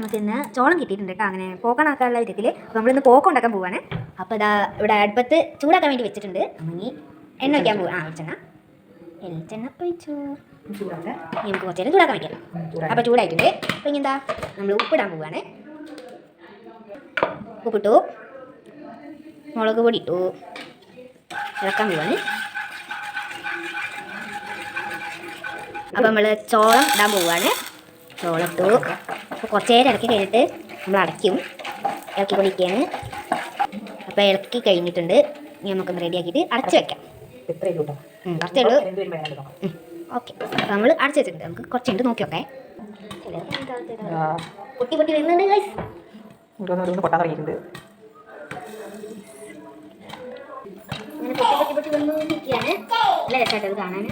നമുക്ക് ഇന്ന് ചോളം കിട്ടിയിട്ടുണ്ട് കേട്ടോ. അങ്ങനെ പോക്കണാക്കാനുള്ള വിധത്തിൽ. അപ്പോൾ നമ്മളിന്ന് പോക്ക ഉണ്ടാക്കാൻ പോവാണ്. അപ്പോൾ ഇതാ ഇവിടെ അടുപ്പത്ത് ചൂടാക്കാൻ വേണ്ടി വെച്ചിട്ടുണ്ട്. ഇനി എണ്ണ വയ്ക്കാൻ പോവാ. വെളിച്ചെണ്ണ ഒഴിച്ചു. നമുക്ക് കുറച്ച് നേരം ചൂടാക്കാൻ വയ്ക്കാം. അപ്പോൾ ചൂടായിട്ടുണ്ട്. അപ്പോൾ ഇനി എന്താ നമ്മൾ ഉപ്പിടാൻ പോവാണ്. ഉപ്പിട്ടു, മുളക് പൊടി ഇട്ടു, ഇളക്കാൻ പോവാണ്. അപ്പോൾ നമ്മൾ ചോളം ഇടാൻ പോവുകയാണ്. ചോളം ഇട്ടു. അപ്പോൾ കുറച്ച് നേരം ഇളക്കി കഴിഞ്ഞിട്ട് നമ്മൾ അടയ്ക്കും. ഇളക്കിക്കൊണ്ടിരിക്കുകയാണ്. അപ്പോൾ ഇളക്കി കഴിഞ്ഞിട്ടുണ്ട്. ഇനി നമുക്കൊന്ന് റെഡിയാക്കിയിട്ട് അടച്ച് വെക്കാം. കുറച്ചേ ഉള്ളൂ. ഓക്കെ, അപ്പോൾ നമ്മൾ അടച്ച് വെച്ചിട്ടുണ്ട്. നമുക്ക് കുറച്ചുണ്ട് നോക്കി നോക്കേ. പൊട്ടി പൊട്ടി വരുന്നുണ്ട് ഗൈസ്. പൊട്ടാൻ തുടങ്ങിയിട്ടുണ്ട്. അങ്ങനെ പൊട്ടി പൊട്ടി പൊട്ടി വന്നിരിക്കുകയാണ്. നല്ല രസമായിട്ടത് കാണാൻ.